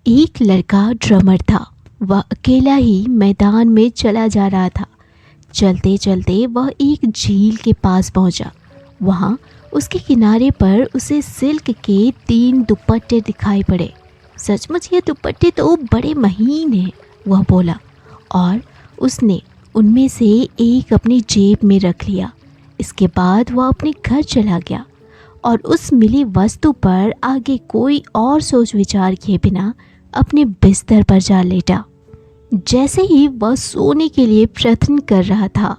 एक लड़का ड्रमर था। वह अकेला ही मैदान में चला जा रहा था। चलते चलते वह एक झील के पास पहुंचा। वहां उसके किनारे पर उसे सिल्क के 3 दुपट्टे दिखाई पड़े। सचमुच ये दुपट्टे तो बड़े महीन हैं, वह बोला, और उसने उनमें से एक अपनी जेब में रख लिया। इसके बाद वह अपने घर चला गया और उस मिली वस्तु पर आगे कोई और सोच विचार किए बिना अपने बिस्तर पर जा लेटा। जैसे ही वह सोने के लिए प्रयत्न कर रहा था,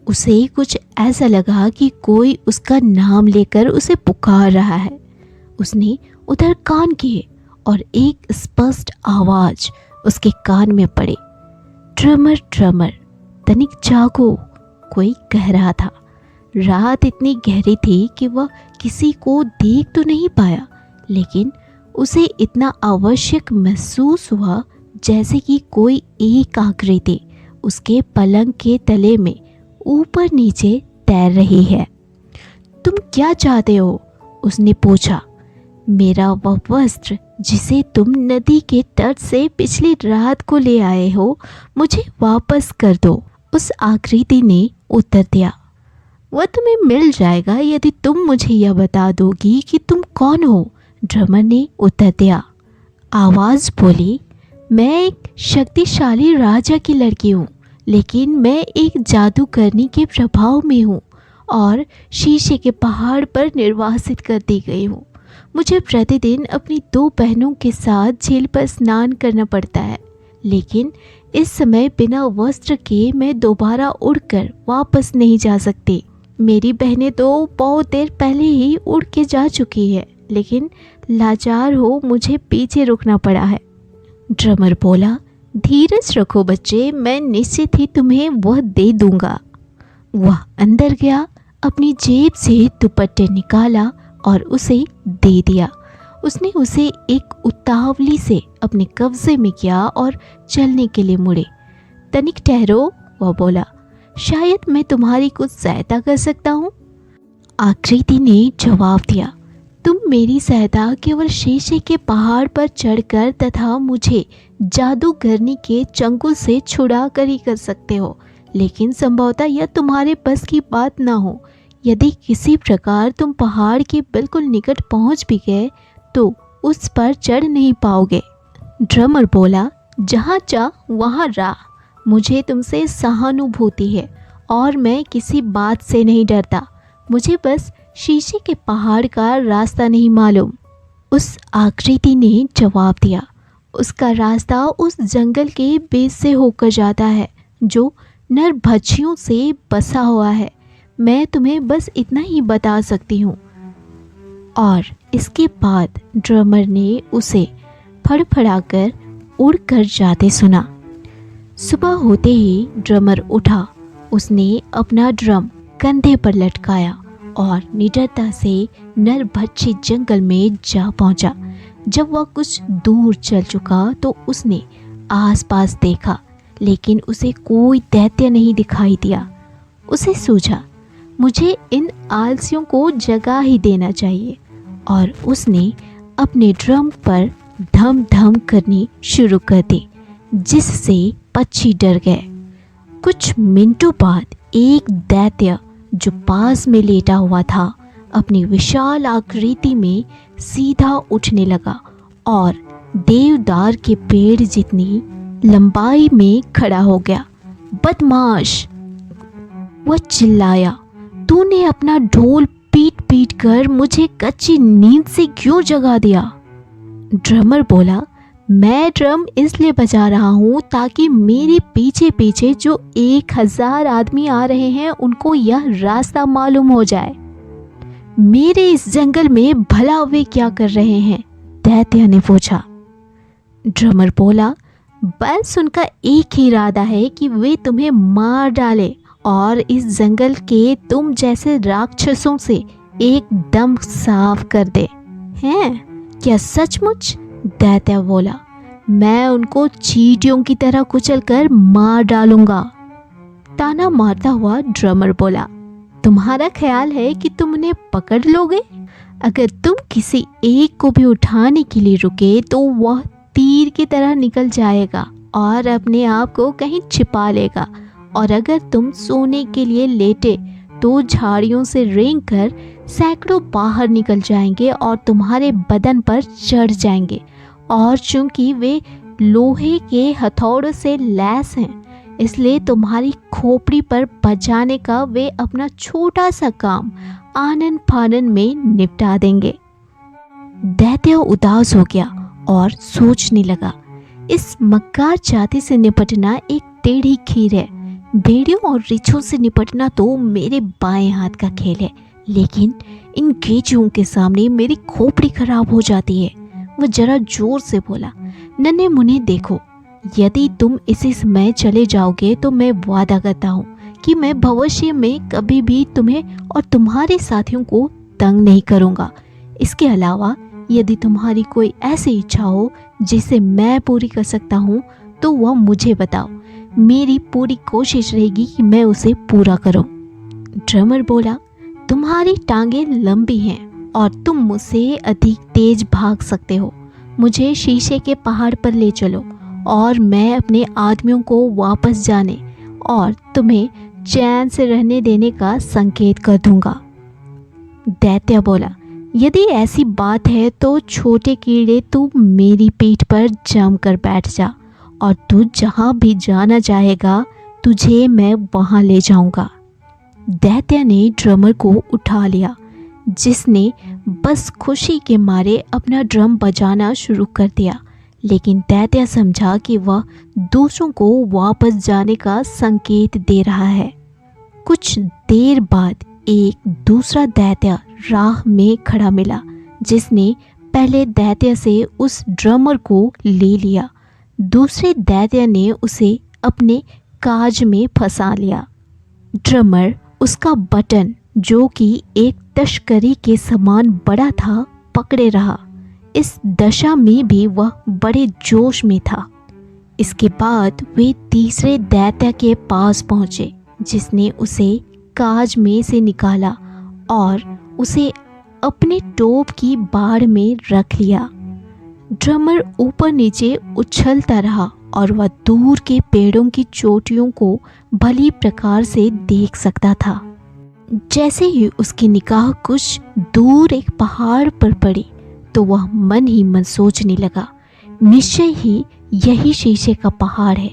उसे कुछ ऐसा लगा कि कोई उसका नाम लेकर उसे पुकार रहा है। उसने उधर कान किए और एक स्पष्ट आवाज उसके कान में पड़ी, ड्रमर ड्रमर, तनिक जागो, कोई कह रहा था। रात इतनी गहरी थी कि वह किसी को देख तो नहीं पाया, लेकिन उसे इतना आवश्यक महसूस हुआ जैसे कि कोई एक आकृति उसके पलंग के तले में ऊपर नीचे तैर रही है। तुम क्या चाहते हो? उसने पूछा। मेरा वह वस्त्र जिसे तुम नदी के तट से पिछली रात को ले आए हो, मुझे वापस कर दो, उस आकृति ने उत्तर दिया। वह तुम्हें मिल जाएगा यदि तुम मुझे यह बता दोगी कि तुम कौन हो, ड्रमर ने उत्तर दिया। आवाज़ बोली, मैं एक शक्तिशाली राजा की लड़की हूँ, लेकिन मैं एक जादूगरनी के प्रभाव में हूँ और शीशे के पहाड़ पर निर्वासित कर दी गई हूँ। मुझे प्रतिदिन अपनी 2 बहनों के साथ झील पर स्नान करना पड़ता है, लेकिन इस समय बिना वस्त्र के मैं दोबारा उड़कर वापस नहीं जा सकती। मेरी बहनें तो बहुत देर पहले ही उड़ के जा चुकी है, लेकिन लाचार हो मुझे पीछे रुकना पड़ा है। ड्रमर बोला, धीरज रखो बच्चे, मैं निश्चित ही तुम्हें वह दे दूंगा। वह अंदर गया, अपनी जेब से दुपट्टे निकाला और उसे दे दिया। उसने उसे एक उतावली से अपने कब्जे में किया और चलने के लिए मुड़े। तनिक ठहरो, वह बोला, शायद मैं तुम्हारी कुछ सहायता कर सकता हूँ। आकृति ने जवाब दिया, तुम मेरी सहायता केवल शीशे के पहाड़ पर चढ़कर तथा मुझे जादूगरनी के चंगुल से छुड़ा कर ही कर सकते हो, लेकिन संभवतः यह तुम्हारे बस की बात ना हो। यदि किसी प्रकार तुम पहाड़ के बिल्कुल निकट पहुंच भी गए तो उस पर चढ़ नहीं पाओगे। ड्रमर बोला, जहाँ चाह वहाँ राह, मुझे तुमसे सहानुभूति है और मैं किसी बात से नहीं डरता। मुझे बस शीशे के पहाड़ का रास्ता नहीं मालूम। उस आकृति ने जवाब दिया, उसका रास्ता उस जंगल के बीच से होकर जाता है जो नरभक्षियों से बसा हुआ है। मैं तुम्हें बस इतना ही बता सकती हूँ। और इसके बाद ड्रमर ने उसे फड़फड़ाकर उड़कर जाते सुना। सुबह होते ही ड्रमर उठा। उसने अपना ड्रम कंधे पर लटकाया और निडरता से नरभक्षी जंगल में जा पहुंचा। जब वह कुछ दूर चल चुका तो उसने आसपास देखा, लेकिन उसे कोई दैत्य नहीं दिखाई दिया। उसे सूझा, मुझे इन आलसियों को जगा ही देना चाहिए, और उसने अपने ड्रम पर धम धम करनी शुरू कर दी, जिससे पक्षी डर गए। कुछ मिनटों बाद एक दैत्य जो पास में लेटा हुआ था अपनी विशाल आकृति में सीधा उठने लगा और देवदार के पेड़ जितनी लंबाई में खड़ा हो गया। बदमाश, वह चिल्लाया, तूने अपना ढोल पीट पीट कर मुझे कच्ची नींद से क्यों जगा दिया? ड्रमर बोला, मैं ड्रम इसलिए बजा रहा हूँ ताकि मेरे पीछे पीछे जो 1000 आदमी आ रहे हैं उनको यह रास्ता मालूम हो जाए। मेरे इस जंगल में भला वे क्या कर रहे हैं? दैत्य ने पूछा। ड्रमर बोला, बस उनका एक ही इरादा है कि वे तुम्हें मार डाले और इस जंगल के तुम जैसे राक्षसों से एकदम साफ कर दे। हैं? क्या सचमुच? दैत्य बोला, मैं उनको चींटियों की तरह कुचलकर मार डालूंगा। ताना मारता हुआ ड्रमर बोला, तुम्हारा ख्याल है कि तुम उन्हें पकड़ लोगे? अगर तुम किसी एक को भी उठाने के लिए रुके तो वह तीर की तरह निकल जाएगा और अपने आप को कहीं छिपा लेगा। और अगर तुम सोने के लिए लेटे तो झाड़ियों से रेंग कर सैकड़ों बाहर निकल जाएंगे और तुम्हारे बदन पर चढ़ जाएंगे। और चूंकि वे लोहे के हथौड़ों से लैस हैं, इसलिए तुम्हारी खोपड़ी पर बजाने का वे अपना छोटा सा काम आनन फानन में निपटा देंगे। दैत्य उदास हो गया और सोचने लगा, इस मक्कार जाति से निपटना एक टेढ़ी खीर है। भेड़ियों और रीछों से निपटना तो मेरे बाएं हाथ का खेल है, लेकिन इन केंचुओं के सामने मेरी खोपड़ी खराब हो जाती है। वह जरा जोर से बोला, नन्हे मुन्ने देखो, यदि तुम इसी समय चले जाओगे तो मैं वादा करता हूँ कि मैं भविष्य में कभी भी तुम्हें और तुम्हारे साथियों को तंग नहीं करूँगा। इसके अलावा यदि तुम्हारी कोई ऐसी इच्छा हो जिसे मैं पूरी कर सकता हूँ तो वह मुझे बताओ। मेरी पूरी कोशिश रहेगी कि मैं उसे पूरा करूं। ड्रमर बोला, तुम्हारी टांगें लंबी हैं और तुम मुझसे अधिक तेज भाग सकते हो। मुझे शीशे के पहाड़ पर ले चलो और मैं अपने आदमियों को वापस जाने और तुम्हें चैन से रहने देने का संकेत कर दूंगा। दैत्य बोला, यदि ऐसी बात है तो छोटे कीड़े तू मेरी पीठ पर जम कर बैठ जा और तू जहाँ भी जाना चाहेगा तुझे मैं वहाँ ले जाऊंगा। दैत्य ने ड्रमर को उठा लिया, जिसने बस खुशी के मारे अपना ड्रम बजाना शुरू कर दिया। लेकिन दैत्य समझा कि वह दूसरों को वापस जाने का संकेत दे रहा है। कुछ देर बाद एक दूसरा दैत्य राह में खड़ा मिला, जिसने पहले दैत्य से उस ड्रमर को ले लिया। दूसरे दैत्य ने उसे अपने काज में फंसा लिया। ड्रमर उसका बटन, जो कि एक तश्करी के समान बड़ा था, पकड़े रहा। इस दशा में भी वह बड़े जोश में था। इसके बाद वे तीसरे दैत्य के पास पहुंचे, जिसने उसे काज में से निकाला और उसे अपने टोप की बाड़ में रख लिया। ड्रमर ऊपर नीचे उछलता रहा और वह दूर के पेड़ों की चोटियों को भली प्रकार से देख सकता था। जैसे ही उसकी निगाह कुछ दूर एक पहाड़ पर पड़ी तो वह मन ही मन सोचने लगा, निश्चय ही यही शीशे का पहाड़ है।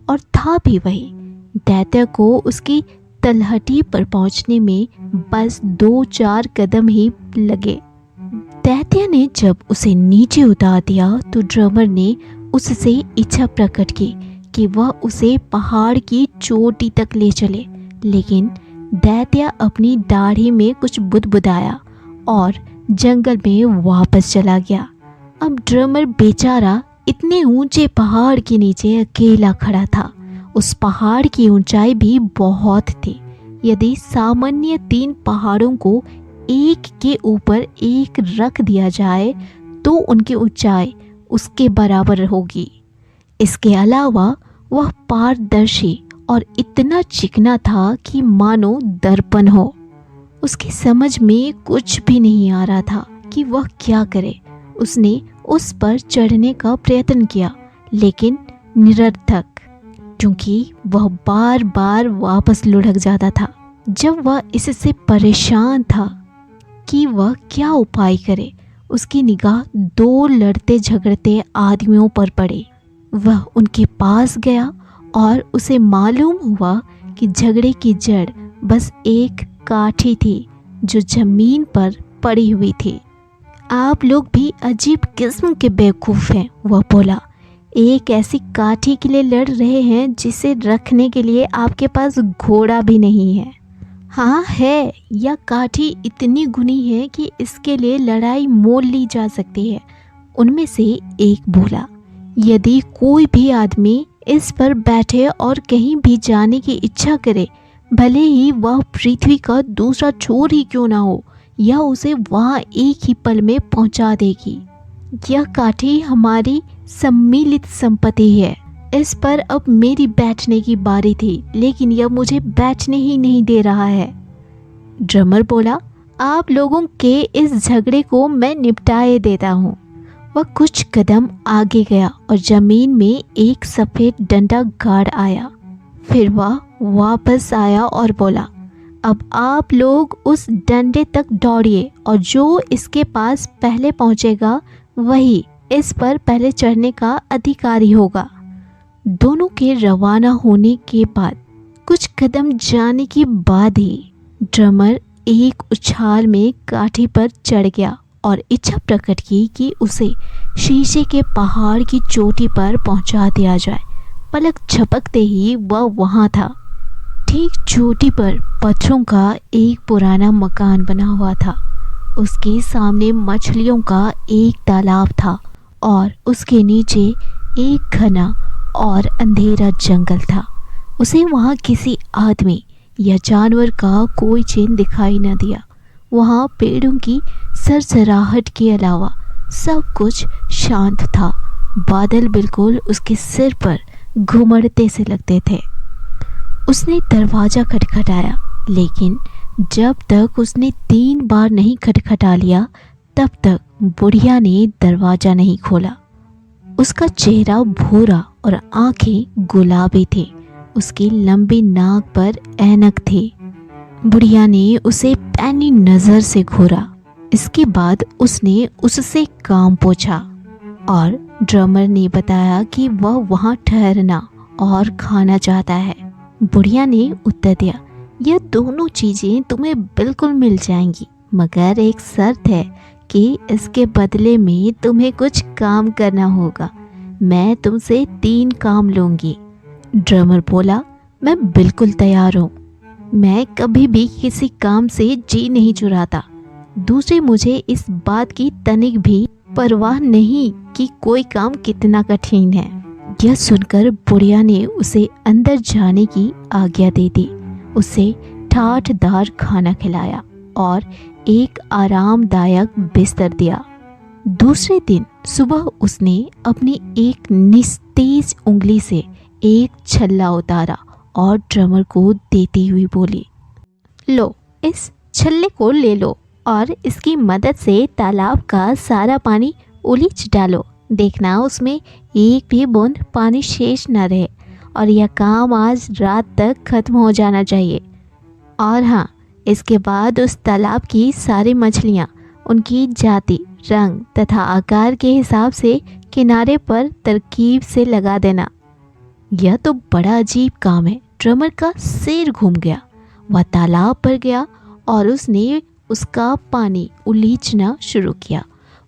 और था भी वही। दैत्य को उसकी तलहटी पर पहुंचने में बस 2-4 कदम ही लगे। दैत्य ने जब उसे नीचे उतार दिया तो ड्रमर ने उससे इच्छा प्रकट की कि वह उसे पहाड़ की चोटी तक ले चले। लेकिन दैत्य अपनी दाढ़ी में कुछ बुदबुदाया और जंगल में वापस चला गया। अब ड्रमर बेचारा इतने ऊंचे पहाड़ के नीचे अकेला खड़ा था। उस पहाड़ की ऊंचाई भी बहुत थी। यदि सामान्य 3 पहाड़ों को एक के ऊपर एक रख दिया जाए तो उनकी ऊंचाई उसके बराबर होगी। इसके अलावा वह पारदर्शी और इतना चिकना था कि मानो दर्पण हो। उसकी समझ में कुछ भी नहीं आ रहा था कि वह क्या करे। उसने उस पर चढ़ने का प्रयत्न किया, लेकिन निरर्थक, क्योंकि वह बार बार वापस लुढ़क जाता था। जब वह इससे परेशान था कि वह क्या उपाय करे, उसकी निगाह 2 लड़ते झगड़ते आदमियों पर पड़ी। वह उनके पास गया और उसे मालूम हुआ कि झगड़े की जड़ बस एक काठी थी जो जमीन पर पड़ी हुई थी। आप लोग भी अजीब किस्म के बेवकूफ़ हैं, वह बोला। एक ऐसी काठी के लिए लड़ रहे हैं जिसे रखने के लिए आपके पास घोड़ा भी नहीं है। हाँ है, यह काठी इतनी गुनी है कि इसके लिए लड़ाई मोल ली जा सकती है, उनमें से एक बोला। यदि कोई भी आदमी इस पर बैठे और कहीं भी जाने की इच्छा करे, भले ही वह पृथ्वी का दूसरा छोर ही क्यों ना हो, यह उसे वहाँ एक ही पल में पहुँचा देगी। यह काठी हमारी सम्मिलित संपत्ति है। इस पर अब मेरी बैठने की बारी थी, लेकिन यह मुझे बैठने ही नहीं दे रहा है। ड्रमर बोला, आप लोगों के इस झगड़े को मैं निपटाए देता हूँ। वह कुछ कदम आगे गया और जमीन में एक सफ़ेद डंडा गाड़ आया। फिर वह वापस आया और बोला, अब आप लोग उस डंडे तक दौड़िए और जो इसके पास पहले पहुंचेगा वही इस पर पहले चढ़ने का अधिकारी होगा। दोनों के रवाना होने के बाद कुछ कदम जाने के बाद ही ड्रमर एक उछाल में काठी पर चढ़ गया और इच्छा प्रकट की कि उसे शीशे के पहाड़ की चोटी पर पहुंचा दिया जाए। पलक झपकते ही वह वहां था। ठीक चोटी पर पत्थरों का एक पुराना मकान बना हुआ था। उसके सामने मछलियों का एक तालाब था और उसके नीचे एक घना और अंधेरा जंगल था। उसे वहाँ किसी आदमी या जानवर का कोई चिन्ह दिखाई न दिया। वहाँ पेड़ों की सरसराहट के अलावा सब कुछ शांत था। बादल बिल्कुल उसके सिर पर घुमड़ते से लगते थे। उसने दरवाज़ा खटखटाया, लेकिन जब तक उसने 3 बार नहीं खटखटा लिया तब तक बुढ़िया ने दरवाज़ा नहीं खोला। उसका चेहरा भूरा और आंखें गुलाबी थी। उसकी लंबी नाक पर ऐनक थी। बुढ़िया ने उसे पैनी नज़र से घूरा। इसके बाद उसने उससे काम पूछा और ड्रमर ने बताया कि वह वहाँ ठहरना और खाना चाहता है। बुढ़िया ने उत्तर दिया, यह दोनों चीज़ें तुम्हें बिल्कुल मिल जाएंगी, मगर एक शर्त है कि इसके बदले में तुम्हें कुछ काम करना होगा। मैं तुमसे 3 काम लूँगी। ड्रमर बोला, मैं बिल्कुल तैयार हूँ। मैं कभी भी किसी काम से जी नहीं चुराता। दूसरे, मुझे इस बात की तनिक भी परवाह नहीं कि कोई काम कितना कठिन है। यह सुनकर बुढ़िया ने उसे अंदर जाने की आज्ञा दे दी। उसे ठाठदार खाना खिलाया और एक आरामदायक बिस्तर दिया। दूसरे दिन सुबह उसने अपनी एक निस्तेज उंगली से एक छल्ला उतारा और ड्रमर को देती हुई बोली, लो, इस छल्ले को ले लो और इसकी मदद से तालाब का सारा पानी उलीच डालो। देखना उसमें एक भी बूंद पानी शेष न रहे और यह काम आज रात तक खत्म हो जाना चाहिए। और हाँ, इसके बाद उस तालाब की सारी मछलियाँ उनकी जाति, रंग तथा आकार के हिसाब से किनारे पर तरकीब से लगा देना। यह तो बड़ा अजीब काम है। ड्रमर का सिर घूम गया। वह तालाब पर गया और उसने उसका पानी उलीचना शुरू किया।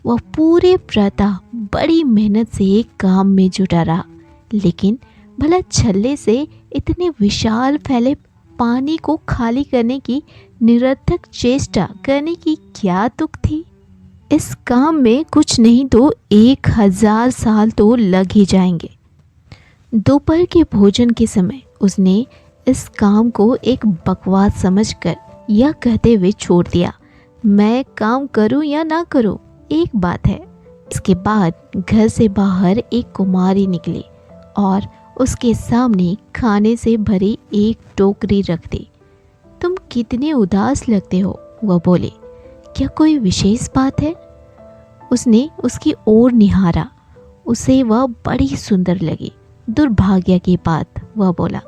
वह पूरे प्रातः बड़ी मेहनत से काम में जुटा रहा, लेकिन भला छल्ले से इतने विशाल फैले पानी को खाली करने की निरर्थक चेष्टा करने की क्या तुक थी। इस काम में कुछ नहीं तो 1000 साल तो लग ही जाएंगे। दोपहर के भोजन के समय उसने इस काम को एक बकवास समझकर यह कहते हुए छोड़ दिया, मैं काम करूं या ना करूं, एक बात है। इसके बाद घर से बाहर एक कुमारी निकली और उसके सामने खाने से भरी एक टोकरी रख दी। तुम कितने उदास लगते हो, वह बोले, क्या कोई विशेष बात है? उसने उसकी ओर निहारा। उसे वह बड़ी सुंदर लगी। दुर्भाग्य की बात, वह बोला,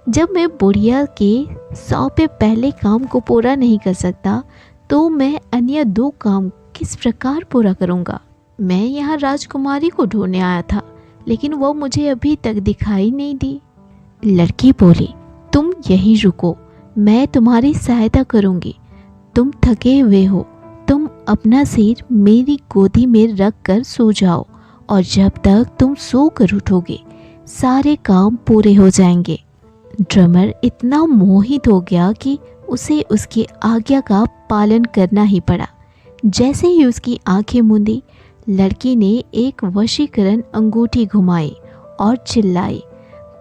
जब मैं बुढ़िया के 100 पे पहले काम को पूरा नहीं कर सकता तो मैं अन्य 2 काम किस प्रकार पूरा करूँगा। मैं यहाँ राजकुमारी को ढूंढने आया था, लेकिन वो मुझे अभी तक दिखाई नहीं दी। लड़की बोली, तुम यहीं रुको, मैं तुम्हारी सहायता करूँगी। तुम थके हुए हो, तुम अपना सिर मेरी गोदी में रख कर सो जाओ और जब तक तुम सो कर उठोगे सारे काम पूरे हो जाएंगे। ड्रमर इतना मोहित हो गया कि उसे उसकी आज्ञा का पालन करना ही पड़ा। जैसे ही उसकी आंखें मूंदी, लड़की ने एक वशीकरण अंगूठी घुमाई और चिल्लाई,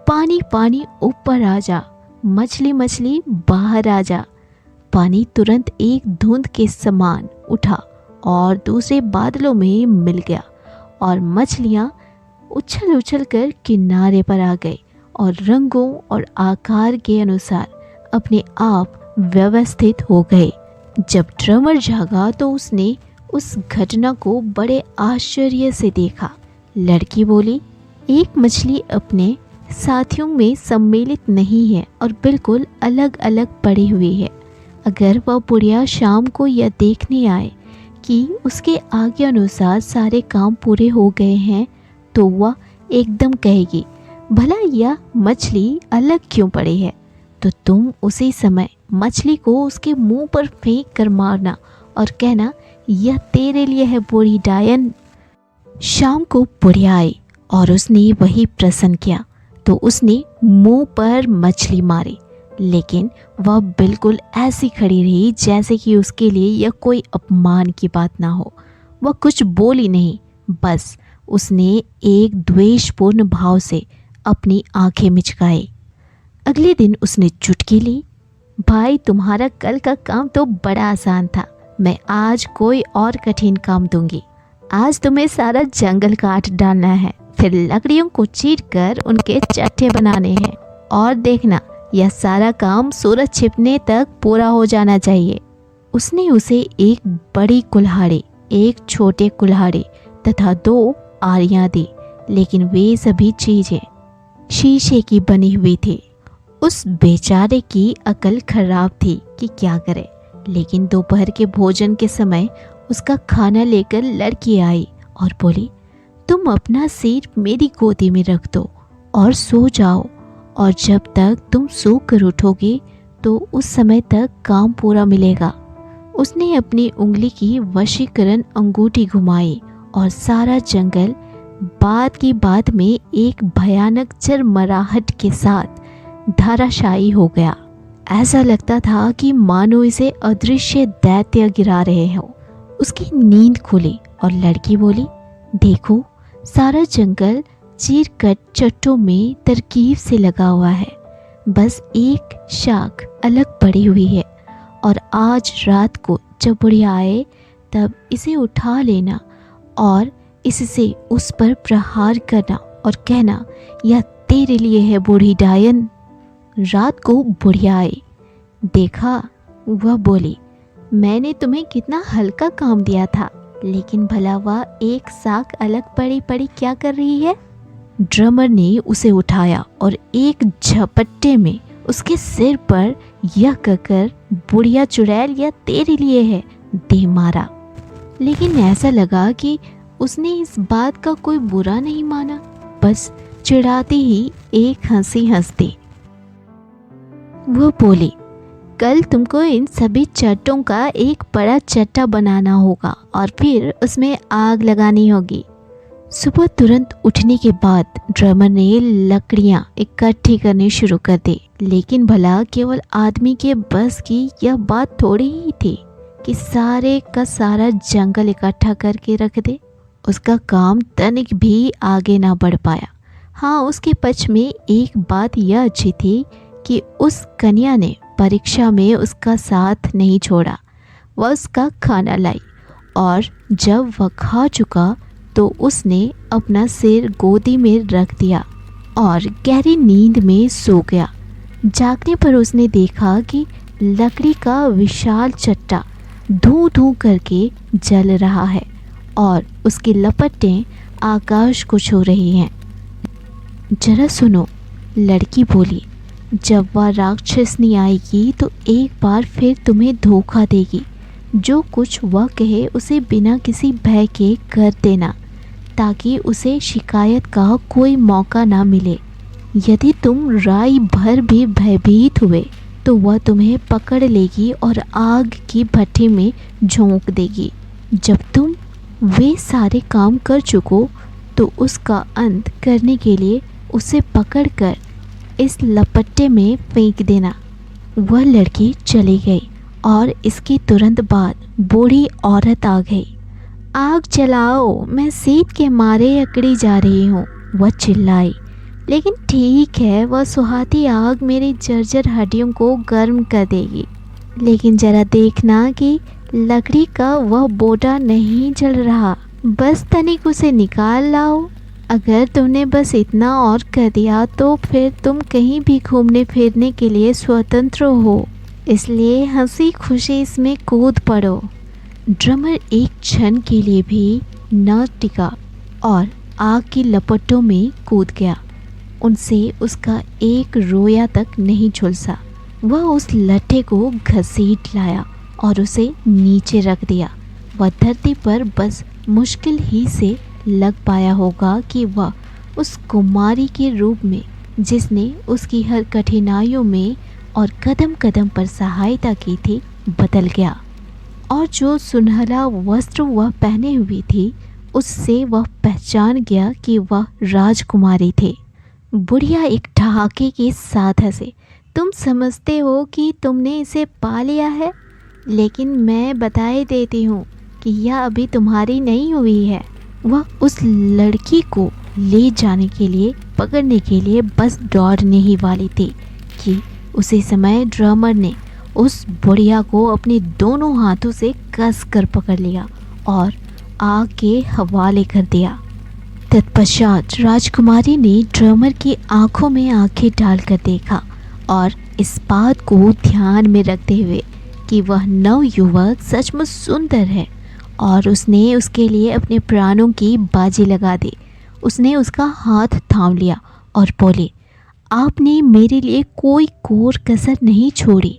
पानी पानी ऊपर आ जा, मछली मछली बाहर आ जा। पानी तुरंत एक धुंध के समान उठा और दूसरे बादलों में मिल गया और मछलियाँ उछल उछल कर किनारे पर आ गई और रंगों और आकार के अनुसार अपने आप व्यवस्थित हो गए। जब ड्रमर जागा तो उसने उस घटना को बड़े आश्चर्य से देखा। लड़की बोली, एक मछली अपने साथियों में सम्मिलित नहीं है और बिल्कुल अलग अलग पड़ी हुई है। अगर वह बुढ़िया शाम को यह देखने आए कि उसके आज्ञा अनुसार सारे काम पूरे हो गए हैं तो वह एकदम कहेगी, भला यह मछली अलग क्यों पड़ी है? तो तुम उसी समय मछली को उसके मुंह पर फेंक कर मारना और कहना, यह तेरे लिए है बूढ़ी डायन। शाम को बुढ़िया आई और उसने वही प्रश्न किया तो उसने मुंह पर मछली मारी, लेकिन वह बिल्कुल ऐसी खड़ी रही जैसे कि उसके लिए यह कोई अपमान की बात ना हो। वह कुछ बोली नहीं, बस उसने एक द्वेषपूर्ण भाव से अपनी आंखें मिचकाई। अगले दिन उसने चुटकी ली, भाई तुम्हारा कल का काम तो बड़ा आसान था, मैं आज कोई और कठिन काम दूंगी। आज तुम्हें सारा जंगल काट डालना है, फिर लकड़ियों को चीर कर उनके चट्टे बनाने हैं और देखना यह सारा काम सूरज छिपने तक पूरा हो जाना चाहिए। उसने उसे एक बड़ी कुल्हाड़ी, एक छोटे कुल्हाड़ी तथा 2 आरियां दी, लेकिन वे सभी चीजें शीशे की बनी हुई थी। उस बेचारे की अकल खराब थी कि क्या करे, लेकिन दोपहर के भोजन के समय उसका खाना लेकर लड़की आई और बोली, तुम अपना सिर मेरी गोदी में रख दो और सो जाओ, और जब तक तुम सो कर उठोगे तो उस समय तक काम पूरा मिलेगा। उसने अपनी उंगली की वशीकरण अंगूठी घुमाई और सारा जंगल बात की बात में एक भयानक चरमराहट के साथ धाराशायी हो गया। ऐसा लगता था कि मानो इसे अदृश्य दैत्य गिरा रहे हो। उसकी नींद खुली और लड़की बोली, देखो सारा जंगल चीर-कट चट्टों में तरकीब से लगा हुआ है, बस एक शाख अलग पड़ी हुई है, और आज रात को जब बुढ़िया आए तब इसे उठा लेना और इससे उस पर प्रहार करना और कहना, यह तेरे लिए है बूढ़ी डायन। रात को बुढ़िया आई, देखा, वह बोली, मैंने तुम्हें कितना हल्का काम दिया था, लेकिन भला वह एक साख अलग पड़ी पड़ी क्या कर रही है? ड्रमर ने उसे उठाया और एक झपट्टे में उसके सिर पर यह कहकर, बुढ़िया चुड़ैल यह तेरे लिए है, दे मारा। लेकिन ऐसा लगा कि उसने इस बात का कोई बुरा नहीं माना, बस चिढ़ाती ही एक हंसी हंस दी। वो बोली, कल तुमको इन सभी चट्टों का एक बड़ा चट्टा बनाना होगा और फिर उसमें आग लगानी होगी। सुबह तुरंत उठने के बाद ड्रमर ने लकड़ियां इकट्ठी करनी शुरू कर दी, लेकिन भला केवल आदमी के बस की यह बात थोड़ी ही थी कि सारे का सारा जंगल इकट्ठा करके रख दे। उसका काम तनिक भी आगे ना बढ़ पाया। हाँ, उसके पक्ष में एक बात यह अच्छी थी कि उस कन्या ने परीक्षा में उसका साथ नहीं छोड़ा। वह उसका खाना लाई और जब वह खा चुका तो उसने अपना सिर गोदी में रख दिया और गहरी नींद में सो गया। जागने पर उसने देखा कि लकड़ी का विशाल चट्टा धूं धूं करके जल रहा है और उसकी लपटें आकाश को छू रही हैं। जरा सुनो, लड़की बोली, जब वह राक्षसनी आएगी तो एक बार फिर तुम्हें धोखा देगी। जो कुछ वह कहे उसे बिना किसी भय के कर देना, ताकि उसे शिकायत का कोई मौका ना मिले। यदि तुम राई भर भी भयभीत हुए तो वह तुम्हें पकड़ लेगी और आग की भट्ठी में झोंक देगी। जब तुम वे सारे काम कर चुको तो उसका अंत करने के लिए उसे पकड़कर इस लपट्टे में फेंक देना। वह लड़की चली गई और इसके तुरंत बाद बूढ़ी औरत आ गई। आग जलाओ, मैं शीत के मारे अकड़ी जा रही हूँ, वह चिल्लाई। लेकिन ठीक है, वह सुहाती आग मेरी जर्जर हड्डियों को गर्म कर देगी। लेकिन जरा देखना कि लकड़ी का वह बोटा नहीं जल रहा, बस तनिक उसे निकाल लाओ। अगर तुमने बस इतना और कर दिया तो फिर तुम कहीं भी घूमने फिरने के लिए स्वतंत्र हो, इसलिए हंसी खुशी इसमें कूद पड़ो। ड्रमर एक क्षण के लिए भी न टिका और आग की लपटों में कूद गया। उनसे उसका एक रोया तक नहीं झुलसा। वह उस लट्ठे को घसीट लाया और उसे नीचे रख दिया। वह धरती पर बस मुश्किल ही से लग पाया होगा कि वह उस कुमारी के रूप में, जिसने उसकी हर कठिनाइयों में और कदम कदम पर सहायता की थी, बदल गया। और जो सुनहरा वस्त्र वह पहने हुई थी, उससे वह पहचान गया कि वह राजकुमारी थे। बुढ़िया एक ठहाके के साथ हंसे। तुम समझते हो कि तुमने इसे पा लिया है, लेकिन मैं बताए देती हूँ कि यह अभी तुम्हारी नहीं हुई है। वह उस लड़की को ले जाने के लिए, पकड़ने के लिए बस दौड़ने ही वाली थी कि उसी समय ड्रमर ने उस बुढ़िया को अपने दोनों हाथों से कस कर पकड़ लिया और आग के हवाले कर दिया। तत्पश्चात राजकुमारी ने ड्रमर की आंखों में आंखें डालकर देखा और इस बात को ध्यान में रखते हुए कि वह नवयुवक सचमुच सुंदर है और उसने उसके लिए अपने प्राणों की बाजी लगा दी। उसने उसका हाथ थाम लिया और बोली, आपने मेरे लिए कोई कोर कसर नहीं छोड़ी।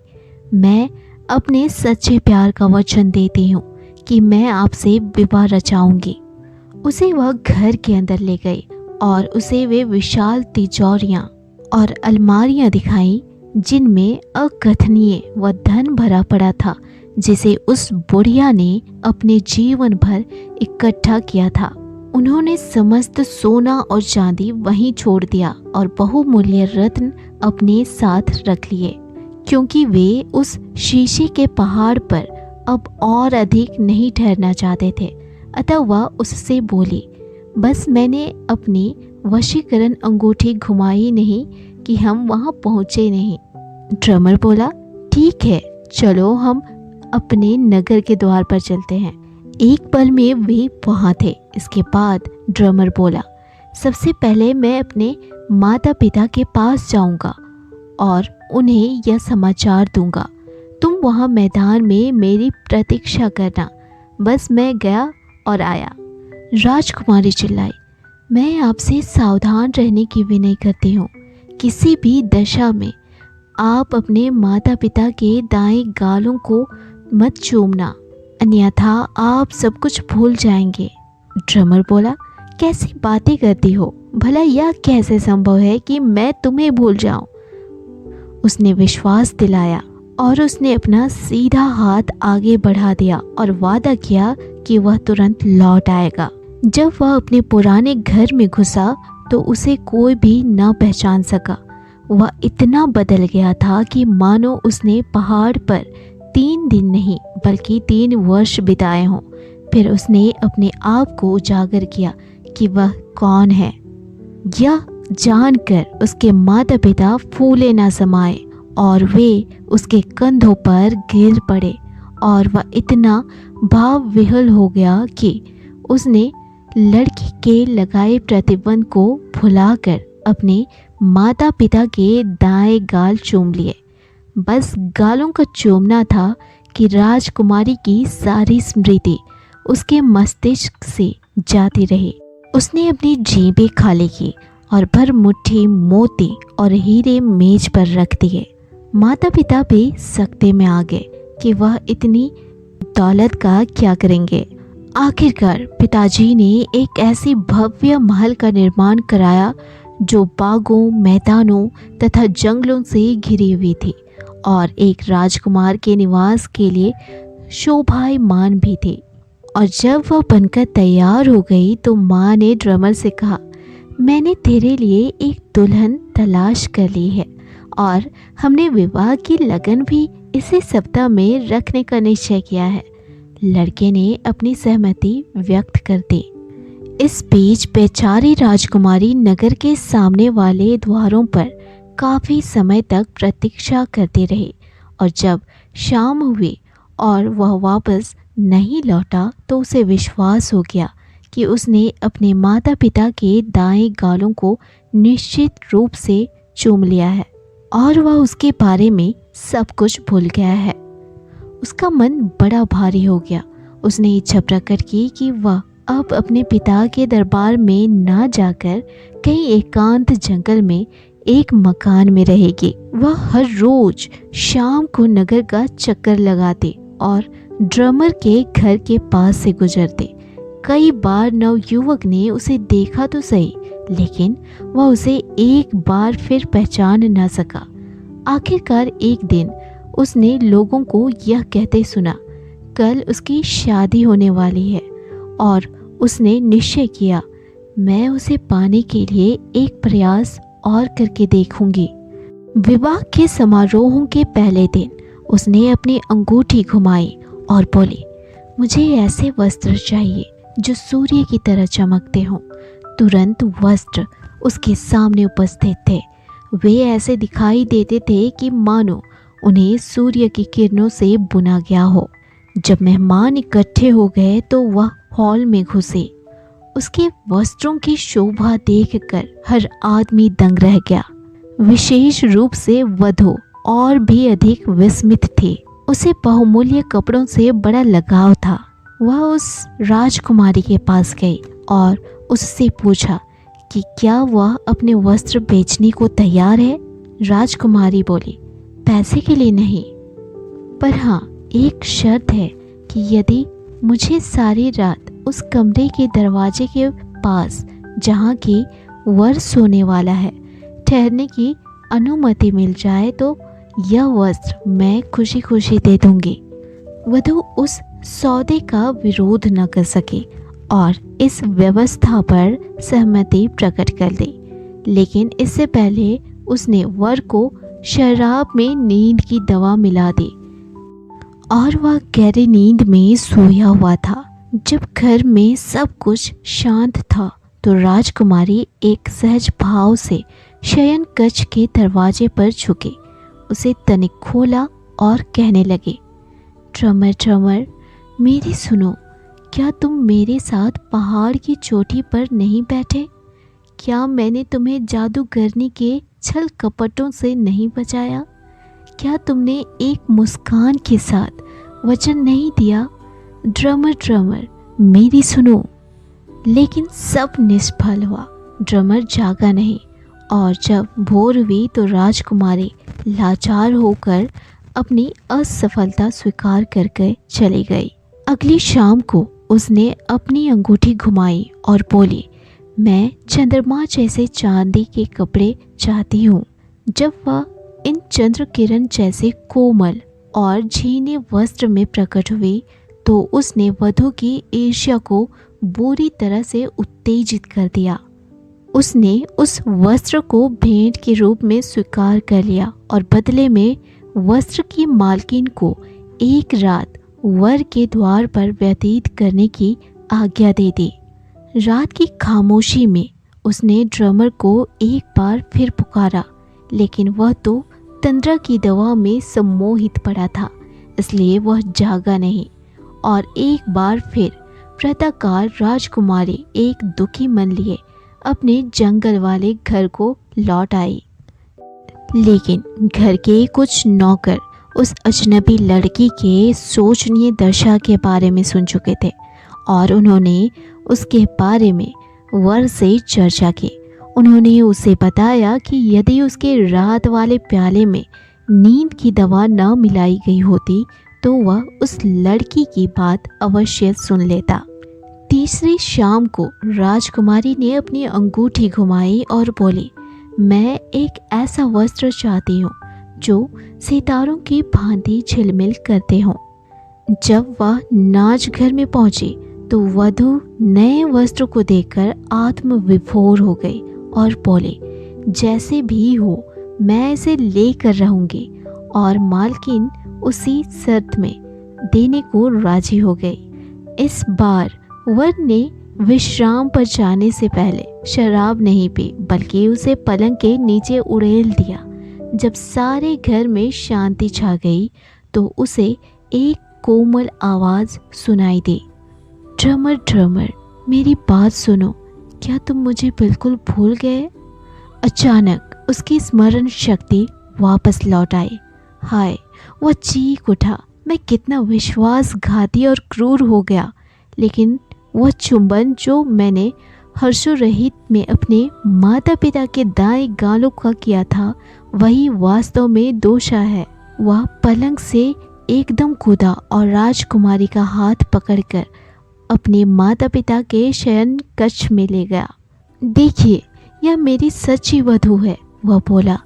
मैं अपने सच्चे प्यार का वचन देती हूँ कि मैं आपसे विवाह रचाऊंगी। उसे वह घर के अंदर ले गई और उसे वे विशाल तिजोरियाँ और अलमारियाँ दिखाईं, जिनमें अकथनीय व धन भरा पड़ा था, जिसे उस बुढ़िया ने अपने जीवन भर इकट्ठा किया था। उन्होंने समस्त सोना और चांदी वहीं छोड़ दिया और बहुमूल्य रत्न अपने साथ रख लिए, क्योंकि वे उस शीशे के पहाड़ पर अब और अधिक नहीं ठहरना चाहते थे। अतः वह उससे बोली, बस मैंने अपनी वशीकरण अंगूठी घुमाई नहीं कि हम वहाँ पहुँचे नहीं। ड्रमर बोला, ठीक है, चलो हम अपने नगर के द्वार पर चलते हैं। एक पल में वे वहाँ थे। इसके बाद ड्रमर बोला, सबसे पहले मैं अपने माता पिता के पास जाऊंगा और उन्हें यह समाचार दूंगा। तुम वहाँ मैदान में मेरी प्रतीक्षा करना। बस मैं गया और आया। राजकुमारी चिल्लाई, मैं आपसे सावधान रहने की विनय करती हूँ। किसी भी दशा में आप अपने माता पिता के दाएं गालों को मत चूमना, अन्यथा आप सब कुछ भूल जाएंगे। ड्रमर बोला, कैसी बातें करती हो? भला यह कैसे संभव है कि मैं तुम्हें भूल जाऊं? उसने विश्वास दिलाया और उसने अपना सीधा हाथ आगे बढ़ा दिया और वादा किया कि वह तुरंत लौट आएगा। जब वह अपने पुराने घर में घुसा तो उसे कोई भी न पहचान सका। वह इतना बदल गया था कि मानो उसने पहाड़ पर 3 दिन नहीं बल्कि 3 वर्ष बिताए हों। फिर उसने अपने आप को उजागर किया कि वह कौन है। यह जानकर उसके माता पिता फूले न समाए और वे उसके कंधों पर गिर पड़े और वह इतना भाव विह्वल हो गया कि उसने लड़की के लगाए प्रतिबंध को भुलाकर अपने माता पिता के दाएं गाल चूम लिए। बस गालों का चूमना था कि राजकुमारी की सारी स्मृति उसके मस्तिष्क से जाती रही। उसने अपनी जेबें खाली की और भर मुट्ठी मोती और हीरे मेज पर रख दिए। माता पिता भी सकते में आ गए कि वह इतनी दौलत का क्या करेंगे। आखिरकार पिताजी ने एक ऐसी भव्य महल का निर्माण कराया जो बागों, मैदानों तथा जंगलों से घिरी हुई थी और एक राजकुमार के निवास के लिए शोभायमान भी थी। और जब वह बनकर तैयार हो गई तो माँ ने ड्रमर से कहा, मैंने तेरे लिए एक दुल्हन तलाश कर ली है और हमने विवाह की लगन भी इसी सप्ताह में रखने का निश्चय किया है। लड़के ने अपनी सहमति व्यक्त कर दी। इस बीच बेचारी राजकुमारी नगर के सामने वाले द्वारों पर काफ़ी समय तक प्रतीक्षा करती रही और जब शाम हुई और वह वापस नहीं लौटा तो उसे विश्वास हो गया कि उसने अपने माता पिता के दाएं गालों को निश्चित रूप से चूम लिया है और वह उसके बारे में सब कुछ भूल गया है। उसका मन बड़ा भारी हो गया उसने इच्छा प्रकट की कि वह अब अपने पिता के दरबार में ना जाकर कहीं एकांत जंगल में एक मकान में रहेगी। वह हर रोज शाम को नगर का चक्कर लगाते और ड्रमर के घर के पास से गुजरते। कई बार नवयुवक ने उसे देखा तो सही, लेकिन वह उसे एक बार फिर पहचान न सका। आखिरकार एक दिन उसने लोगों को यह कहते सुना, कल उसकी शादी होने वाली है, और उसने निश्चय किया, मैं उसे पाने के लिए एक प्रयास और करके देखूंगी। विवाह के समारोहों के पहले दिन उसने अपनी अंगूठी घुमाई और बोली, मुझे ऐसे वस्त्र चाहिए जो सूर्य की तरह चमकते हों। तुरंत वस्त्र उसके सामने उपस्थित थे। वे ऐसे दिखाई देते थे कि मानो उन्हें सूर्य की किरणों से बुना गया हो। जब मेहमान इकट्ठे हो गए तो वह हॉल में घुसे। उसके वस्त्रों की शोभा देखकर हर आदमी दंग रह गया। विशेष रूप से वधू और भी अधिक विस्मित थी। उसे बहुमूल्य कपड़ों से बड़ा लगाव था। वह उस राजकुमारी के पास गई और उससे पूछा कि क्या वह अपने वस्त्र बेचने को तैयार है। राजकुमारी बोली, पैसे के लिए नहीं, पर हाँ, एक शर्त है कि यदि मुझे सारी रात उस कमरे के दरवाजे के पास जहाँ की वर सोने वाला है ठहरने की अनुमति मिल जाए तो यह वस्त्र मैं खुशी खुशी दे दूंगी। वधू उस सौदे का विरोध न कर सकी और इस व्यवस्था पर सहमति प्रकट कर दी, लेकिन इससे पहले उसने वर को शराब में नींद की दवा मिला दी और वह गहरी नींद में सोया हुआ था। जब घर में सब कुछ शांत था तो राजकुमारी एक सहज भाव से शयन कक्ष के दरवाजे पर झुकी, उसे तनिक खोला और कहने लगी, ड्रमर ड्रमर, मेरी सुनो, क्या तुम मेरे साथ पहाड़ की चोटी पर नहीं बैठे? क्या मैंने तुम्हें जादूगरनी के छल कपटों से नहीं बचाया? क्या तुमने एक मुस्कान के साथ वचन नहीं दिया, ड्रमर ड्रमर मेरी सुनो? लेकिन सब निष्फल हुआ। ड्रमर जागा नहीं और जब भोर हुई तो राजकुमारी लाचार होकर अपनी असफलता स्वीकार करके चली गई। अगली शाम को उसने अपनी अंगूठी घुमाई और बोली, मैं चंद्रमा जैसे चांदी के कपड़े चाहती हूँ। जब वह इन चंद्र किरण जैसे कोमल और झीने वस्त्र में प्रकट हुई तो उसने वधू की ईर्ष्या को बुरी तरह से उत्तेजित कर दिया। उसने उस वस्त्र को भेंट के रूप में स्वीकार कर लिया और बदले में वस्त्र की मालकिन को एक रात वर के द्वार पर व्यतीत करने की आज्ञा दे दी। रात की खामोशी में उसने ड्रमर को एक बार फिर पुकारा, लेकिन वह तो तंद्रा की दवा में सम्मोहित पड़ा था, इसलिए वह जागा नहीं। और एक बार फिर प्रातःकाल राजकुमारी एक दुखी मन लिए अपने जंगल वाले घर को लौट आई। लेकिन घर के कुछ नौकर उस अजनबी लड़की के शोचनीय दशा के बारे में सुन चुके थे और उन्होंने उसके बारे में वर से चर्चा की। उन्होंने उसे बताया कि यदि उसके रात वाले प्याले में नींद की दवा न मिलाई गई होती तो वह उस लड़की की बात अवश्य सुन लेता। तीसरी शाम को राजकुमारी ने अपनी अंगूठी घुमाई और बोली, मैं एक ऐसा वस्त्र चाहती हूँ जो सितारों की भांति झिलमिल करते हों। जब वह नाच घर में पहुंची तो वधू नए वस्त्र को देखकर आत्मविभोर हो गई और बोले, जैसे भी हो मैं इसे लेकर रहूंगी। और मालकिन उसी शर्त में देने को राजी हो गई। इस बार वर ने विश्राम पर जाने से पहले शराब नहीं पी, बल्कि उसे पलंग के नीचे उड़ेल दिया। जब सारे घर में शांति छा गई तो उसे एक कोमल आवाज़ सुनाई दी, ड्रमर ड्रमर मेरी बात सुनो, क्या तुम मुझे बिल्कुल भूल गए? अचानक उसकी स्मरण शक्ति वापस लौट आई। हाय, वह चीख उठा, मैं कितना विश्वासघाती और क्रूर हो गया। लेकिन वह चुंबन जो मैंने हर्षोरहित में अपने माता पिता के दाएं गालों का किया था, वही वास्तव में दोषा है। वह पलंग से एकदम कूदा और राजकुमारी का हाथ पकड़कर अपने माता पिता के शयन कक्ष में ले गया। देखिए, यह मेरी सच्ची वधू है, वह बोला।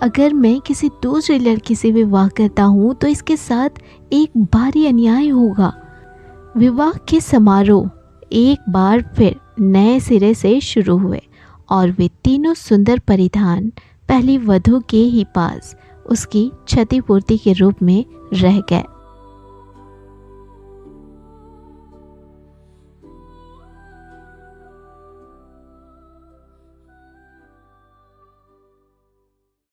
अगर मैं किसी दूसरी लड़की से विवाह करता हूँ तो इसके साथ एक भारी अन्याय होगा। विवाह के समारोह एक बार फिर नए सिरे से शुरू हुए और वे तीनों सुंदर परिधान पहली वधू के ही पास उसकी क्षतिपूर्ति के रूप में रह गए।